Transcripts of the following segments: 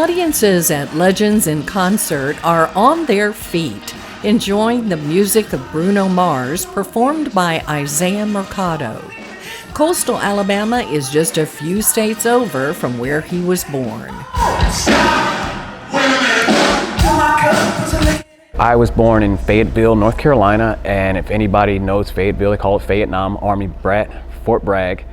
Audiences at Legends in Concert are on their feet, enjoying the music of Bruno Mars performed by Isaiah Mercado. Coastal Alabama is just a few states over from where he was born. I was born in Fayetteville, North Carolina, and if anybody knows Fayetteville, they call it Vietnam Army Brat, Fort Bragg.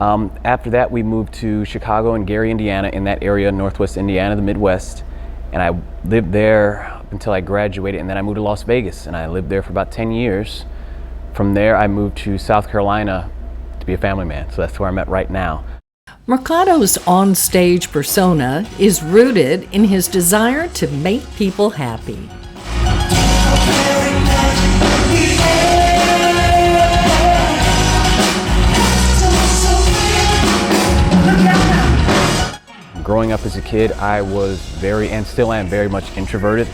After that, we moved to Chicago and Gary, Indiana, in that area, Northwest Indiana, the Midwest. And I lived there up until I graduated, and then I moved to Las Vegas, and I lived there for about 10 years. From there, I moved to South Carolina to be a family man, so that's where I'm at right now. Mercado's on-stage persona is rooted in his desire to make people happy. Growing up as a kid, I was and still am very much introverted.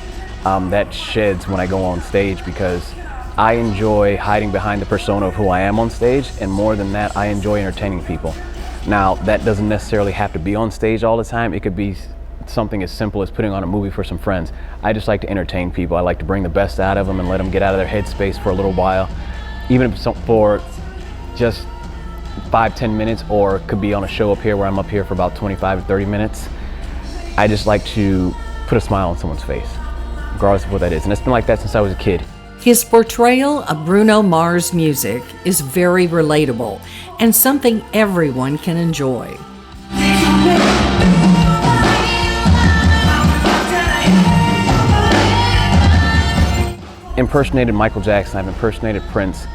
That sheds when I go on stage because I enjoy hiding behind the persona of who I am on stage, and more than that, I enjoy entertaining people. Now, that doesn't necessarily have to be on stage all the time. It could be something as simple as putting on a movie for some friends. I just like to entertain people. I like to bring the best out of them and let them get out of their headspace for a little while, even if it's for just 5-10 minutes, or it could be on a show up here where I'm up here for about 25 to 30 minutes. I just like to put a smile on someone's face, regardless of what that is. And it's been like that since I was a kid. His portrayal of Bruno Mars music is very relatable and something everyone can enjoy. Impersonated Michael Jackson, I've impersonated Prince,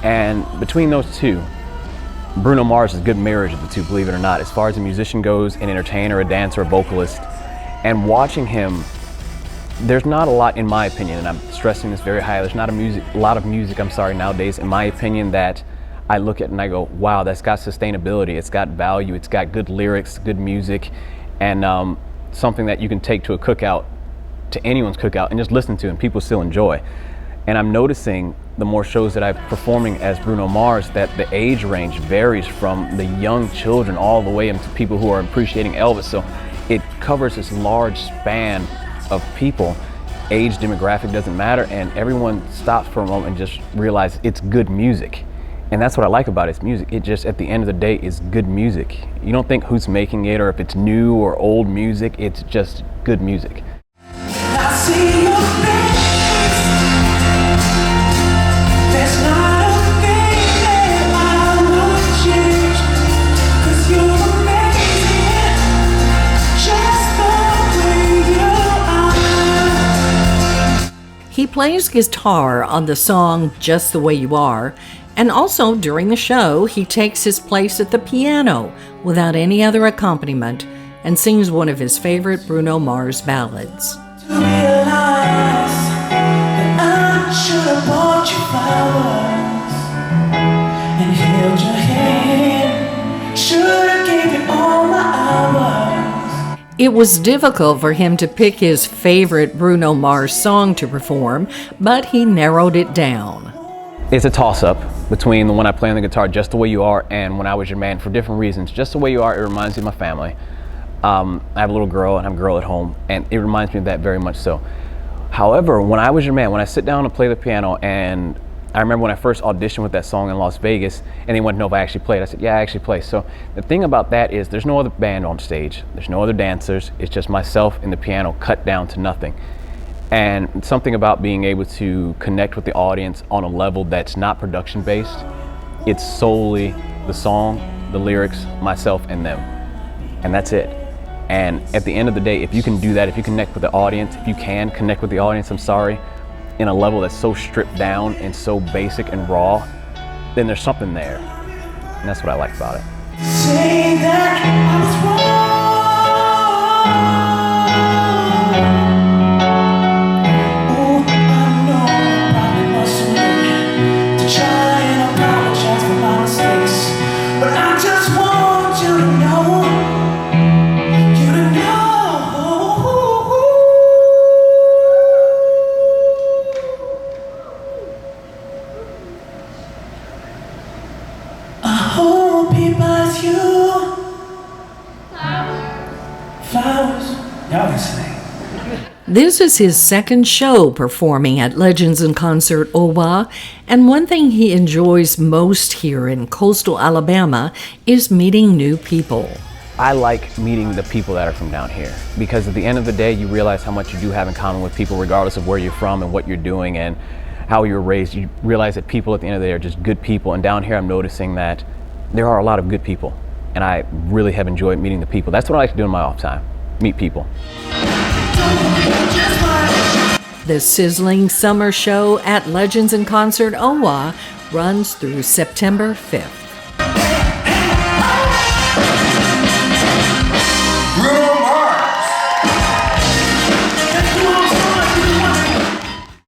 and between those two, Bruno Mars is a good marriage of the two, believe it or not, as far as a musician goes, an entertainer, a dancer, a vocalist. And watching him, there's not a lot, in my opinion, and I'm stressing this very high, there's not a lot of music nowadays, in my opinion, that I look at and I go, wow, that's got sustainability, it's got value, it's got good lyrics, good music, and something that you can take to a cookout, to anyone's cookout, and just listen to, and people still enjoy. And I'm noticing the more shows that I'm performing as Bruno Mars that the age range varies from the young children all the way into people who are appreciating Elvis. So it covers this large span of people. Age demographic doesn't matter, and everyone stops for a moment and just realizes it's good music. And that's what I like about its music. It just, at the end of the day, is good music. You don't think who's making it or if it's new or old music, it's just good music. I see your face. There's not a thing that I would change, 'cause you're amazing, just the way you are. He plays guitar on the song Just the Way You Are, and also during the show, he takes his place at the piano without any other accompaniment and sings one of his favorite Bruno Mars ballads. To realize that I should have bought you flowers and held your hand, should have gave you all my hours. It was difficult for him to pick his favorite Bruno Mars song to perform, but he narrowed it down. It's a toss-up between the one I play on the guitar, Just the Way You Are, and When I Was Your Man, for different reasons. Just the Way You Are, it reminds me of my family. I have a little girl and I have a girl at home, and it reminds me of that very much so. However, When I Was Your Man, when I sit down to play the piano, and I remember when I first auditioned with that song in Las Vegas, and they wanted to know if I actually played. I said, yeah, I actually play. So the thing about that is there's no other band on stage. There's no other dancers. It's just myself and the piano cut down to nothing. And something about being able to connect with the audience on a level that's not production based. It's solely the song, the lyrics, myself, and them. And that's it. And at the end of the day, if you can do that, if you connect with the audience, if you can connect with the audience, in a level that's so stripped down and so basic and raw, then there's something there. And that's what I like about it. Say that I was wrong. Oh, I know I probably must have to try and apologize for my mistakes, but I just want you to know. Flowers. Y'all can sing. This is his second show performing at Legends in Concert OWA, and one thing he enjoys most here in coastal Alabama is meeting new people. I like meeting the people that are from down here, because at the end of the day, you realize how much you do have in common with people regardless of where you're from and what you're doing and how you were raised. You realize that people at the end of the day are just good people, and down here I'm noticing that there are a lot of good people, and I really have enjoyed meeting the people. That's what I like to do in my off time, meet people. The sizzling summer show at Legends in Concert OWA runs through September 5th.